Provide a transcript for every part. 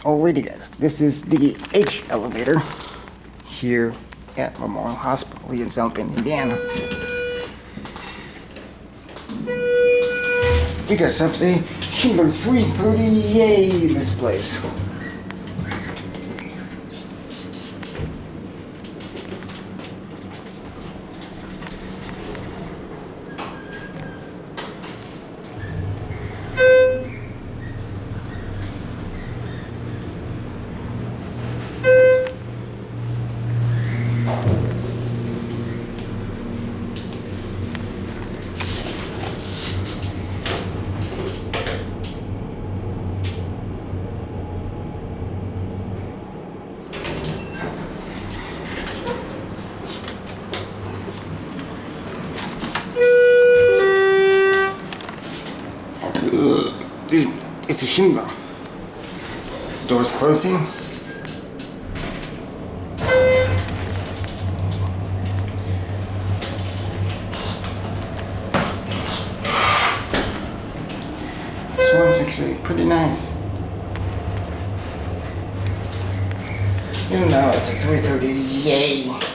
Alrighty guys, this is the H elevator here at Memorial Hospital here in South Bend, Indiana. We got something Schindler 330A in this place. It's a Schindler. Doors closing. This one's actually pretty nice. Even though it's a 330A.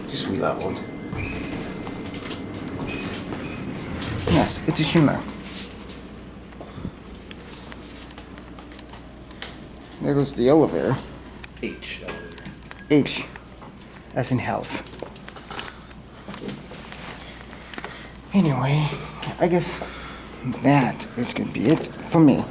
Just re-leveled. Yes, it's a Schindler. There goes the elevator. H elevator. H, as in health. Anyway, I guess that is gonna be it for me.